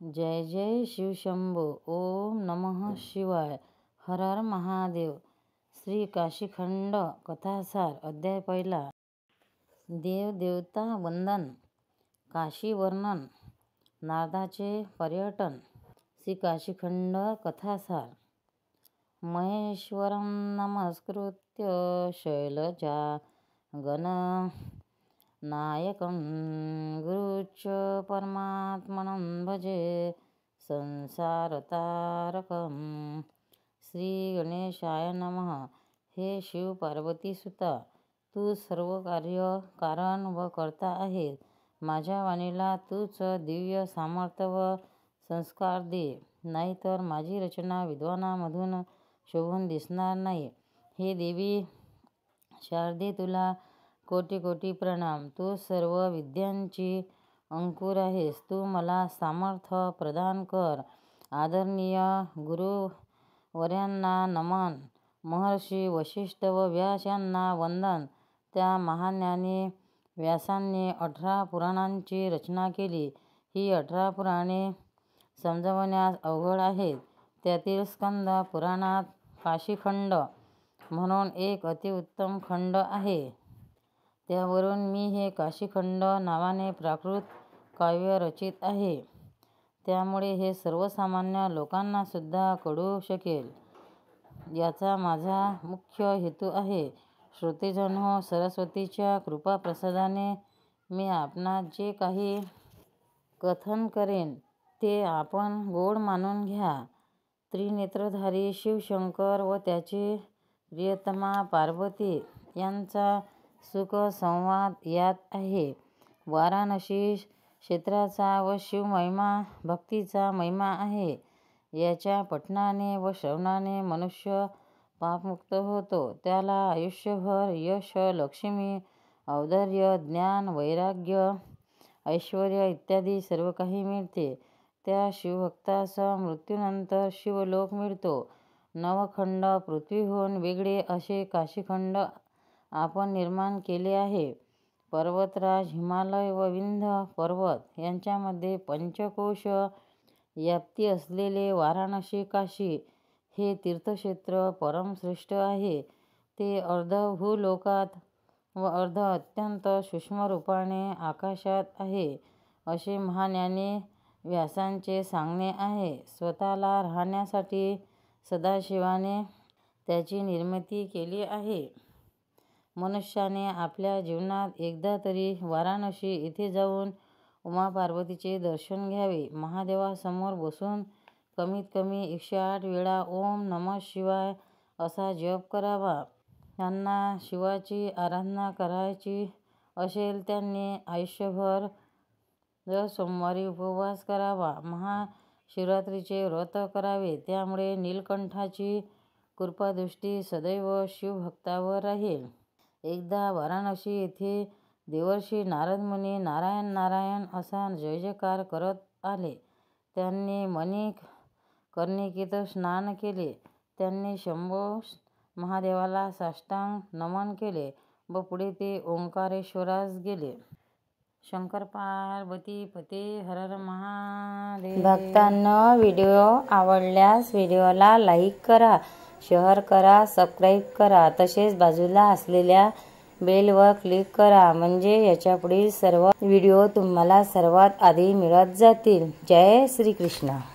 जय जय शिवशंभो. ओम नमः शिवाय. हर हर महादेव. श्री काशीखंड कथासार. अध्याय पहिला. देव देवता वंदन. काशी वर्णन. नारदाचे पर्यटन. श्री काशीखंड कथासार. महेश्वरं नमस्कृत्य शैलजा गण नायकं गुरुच परमात्मनं भजे संसारतारकं. श्री गणेशाय नमः. हे शिव पार्वती सुता, तू सर्व कार्य कारण व कर्ता आहेस. माझ्या वाणीला तूच दिव्य सामर्थ्य व संस्कार दे, नाहीतर माझी रचना विद्वानामधून शोभून दिसणार नाही. हे देवी शारदे, तुला कोटी कोटी प्रणाम. तू सर्व विद्यांची अंकुर आहेस. तू मला सामर्थ्य प्रदान कर. आदरणीय गुरुवर्यांना नमन. महर्षी वशिष्ठ व व्यास यांना वंदन. त्या महाज्ञानी व्यासांनी 18 पुराणांची रचना केली. ही 18 पुराणे समजवण्यास अवघड आहेत. त्यातील स्कंद पुराणात काशीखंड म्हणून एक अतिउत्तम खंड आहे. त्यावरून मी हे काशीखंड नावाने प्राकृत काव्य रचित आहे. त्यामुळे हे सर्वसामान्य लोकांना सुद्धा कळू शकेल, याचा माझा मुख्य हेतू आहे. श्रोतेजनो, सरस्वतीच्या कृपाप्रसादाने मी आपणास जे काही कथन करेन ते आपण गोड मानून घ्या. त्रिनेत्रधारी शिवशंकर व त्याची प्रियतमा पार्वती यांचा सुखसंवाद यात आहे. वाराणसी क्षेत्राचा व शिवमहिमा भक्तीचा महिमा आहे. याच्या पठणाने व श्रवणाने मनुष्य पापमुक्त होतो. त्याला आयुष्यभर यश, लक्ष्मी, औदार्य, ज्ञान, वैराग्य, ऐश्वर्य इत्यादी सर्व काही मिळते. त्या शिवभक्तास मृत्यूनंतर शिवलोक मिळतो. नवखंड पृथ्वीहून वेगळे असे काशीखंड आपण निर्माण केले आहे. पर्वतराज हिमालय व विंध्य पर्वत यांच्यामध्ये पंचकोश व्याप्ती असलेले वाराणसी काशी हे तीर्थक्षेत्र परमश्रेष्ठ आहे. ते अर्ध भूलोकात व अर्ध अत्यंत सूक्ष्म रूपाने आकाशात आहे, असे महाज्ञानी व्यासांचे सांगणे आहे. स्वतःला राहण्यासाठी सदाशिवाने त्याची निर्मिती केली आहे. मनुष्याने आपल्या जीवनात एकदा तरी वाराणसी येथे जाऊन उमापार्वतीचे दर्शन घ्यावे. महादेवासमोर बसून कमीत कमी 108 वेळा ओम नमः शिवाय असा जप करावा. ज्यांना शिवाची आराधना करायची असेल त्यांनी आयुष्यभर दर सोमवारी उपवास करावा. महाशिवरात्रीचे व्रत करावे. त्यामुळे नीलकंठाची कृपादृष्टी सदैव शिवभक्तावर राहील. एकदा वाराणसी येथे देवर्षी नारद मुनी नारायण नारायण असा जयजयकार करत आले. त्यांनी मणिकर्णिकेत स्नान केले. त्यांनी शंभो महादेवाला साष्टांग नमन केले व पुढे ते ओंकारेश्वरास गेले. शंकर पार्वती पते हर हर महादेव. भक्तांनो, व्हिडिओ आवडल्यास व्हिडिओला लाईक करा, शेअर करा, सबस्क्राईब करा. तसेच बाजूला असलेल्या बेलवर क्लिक करा, म्हणजे याच्यापुढील सर्व व्हिडिओ तुम्हाला सर्वात आधी मिळत जातील. जय श्री कृष्ण.